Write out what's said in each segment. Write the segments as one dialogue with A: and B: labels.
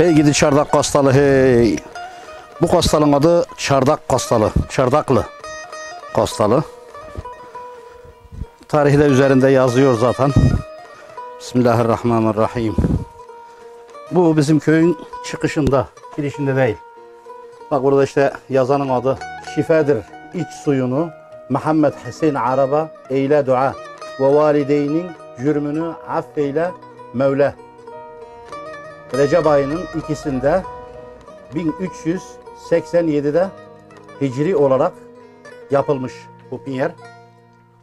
A: Hey gidi çardak kastalı hey. Bu kastalın adı çardak kastalı. Çardaklı kastalı. Tarihi de üzerinde yazıyor zaten. Bismillahirrahmanirrahim. Bu bizim köyün çıkışında, girişinde değil. Bak burada işte yazanın adı şifedir. İç suyunu Muhammed Hüseyin Arab'a eyle dua ve valideynin cürmünü affeyle Mevla. Recep ayının ikisinde 1387'de Hicri olarak yapılmış bu pinyer.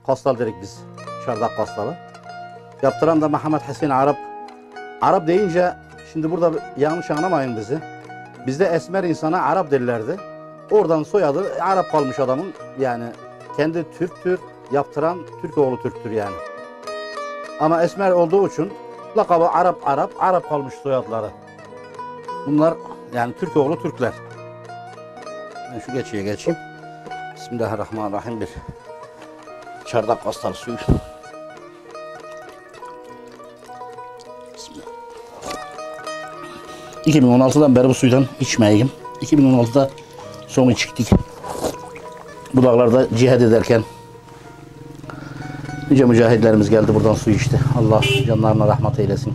A: Kastal dedik biz. Çardak kastalı. Yaptıran da Muhammed Hüseyin Arap. Arap deyince şimdi burada yanlış anlamayın bizi. Bizde esmer insana Arap derlerdi. Oradan soyadı Arap kalmış adamın. Yani kendi Türktür, yaptıran Türkoğlu Türktür yani. Ama esmer olduğu için lakabı Arap kalmış soyadları. Bunlar yani Türkoğlu Türkler. Ben şu geçeyim. Bismillahirrahmanirrahim bir çardak kastalı suyu. Bismillah. 2016'dan beri bu suydan içmeyeyim. 2016'da son içtik. Bu dağlarda cihad ederken nice mücahitlerimiz geldi buradan su içti. Allah canlarına rahmet eylesin.